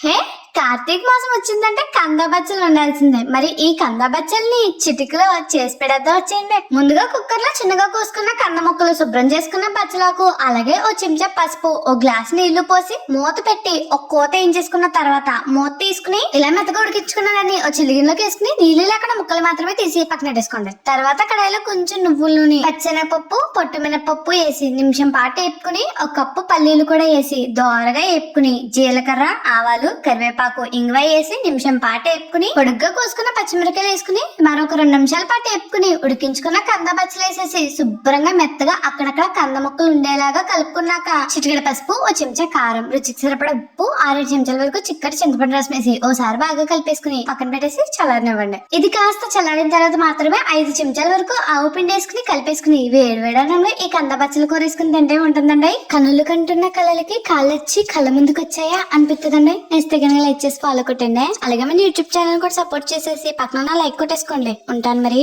హే, కార్తీక మాసం వచ్చిందంటే కంద బచ్చలు ఉండాల్సిందే. మరి ఈ కంద బచ్చల్ని చిటికలో చేసి పెడద్దా వచ్చేయండి. ముందుగా కుక్కర్ లో చిన్నగా కోసుకున్న కంద ముక్కలు, శుభ్రం చేసుకున్న బచ్చలాకు, అలాగే ఓ చెంచా పసుపు, ఓ గ్లాస్ నీళ్లు పోసి మూత పెట్టి ఒక కోత ఏం చేసుకున్న తర్వాత మూత తీసుకుని ఇలా మెత్తగా ఉడికించుకున్నదాన్ని ఓ చిల్లిగిన్నెలోకి వేసుకుని నీళ్లు లేకుండా ముక్కలు మాత్రమే తీసి పక్కన పెట్టేసుకోండి. తర్వాత కడాయిలో కొంచెం నువ్వుల నూనె, పచ్చెనగపప్పు, పొట్టు మినపప్పు వేసి నిమిషం పాటు వేపుకుని ఒక కప్పు పల్లీలు కూడా వేసి దోరగా వేపుకుని జీలకర్ర, ఆవాలు, కరివేపాకు, ఇంగువ వేసి నిమిషం పాటు వేపుకుని పొడుగ్గా కోసుకున్న పచ్చిమిరకాయలు వేసుకుని మరొక 2 నిమిషాల పాటు వేపుకుని ఉడికించుకున్న కంద బచ్చలు వేసేసి శుభ్రంగా మెత్తగా అక్కడక్కడ కంద ముక్కలు ఉండేలాగా కలుపుకున్నాక చిటికెడు పసుపు, ఓ చెంచా కారం, రుచికి సరిపడా ఉప్పు, 6 చెంచాల వరకు చిక్కటి చింతపండు రసం వేసి ఓసారి బాగా కలిపేసుకుని పక్కన పెట్టేసి చల్లారనివ్వండి. ఇది కాస్త చల్లారిన తర్వాత మాత్రమే 5 చెంచాల వరకు ఆవు పిండి వేసుకుని కలిపేసుకుని వేడివేడనంలో ఈ కంద బచ్చలు కూర వేసుకుని తింటే ఉంటుందండి. కనులు కంటున్న కళలకి కాళ్ళొచ్చి కళ్ళ ముందుకు వచ్చాయా అనిపిస్తుందండి. నేస్తే కనుక లైక్ చేసి ఫాలో కొట్టండి. అలాగే మన యూట్యూబ్ ఛానల్ కూడా సపోర్ట్ చేసేసి పక్కన లైక్ కొట్టేసుకోండి. ఉంటాను మరి.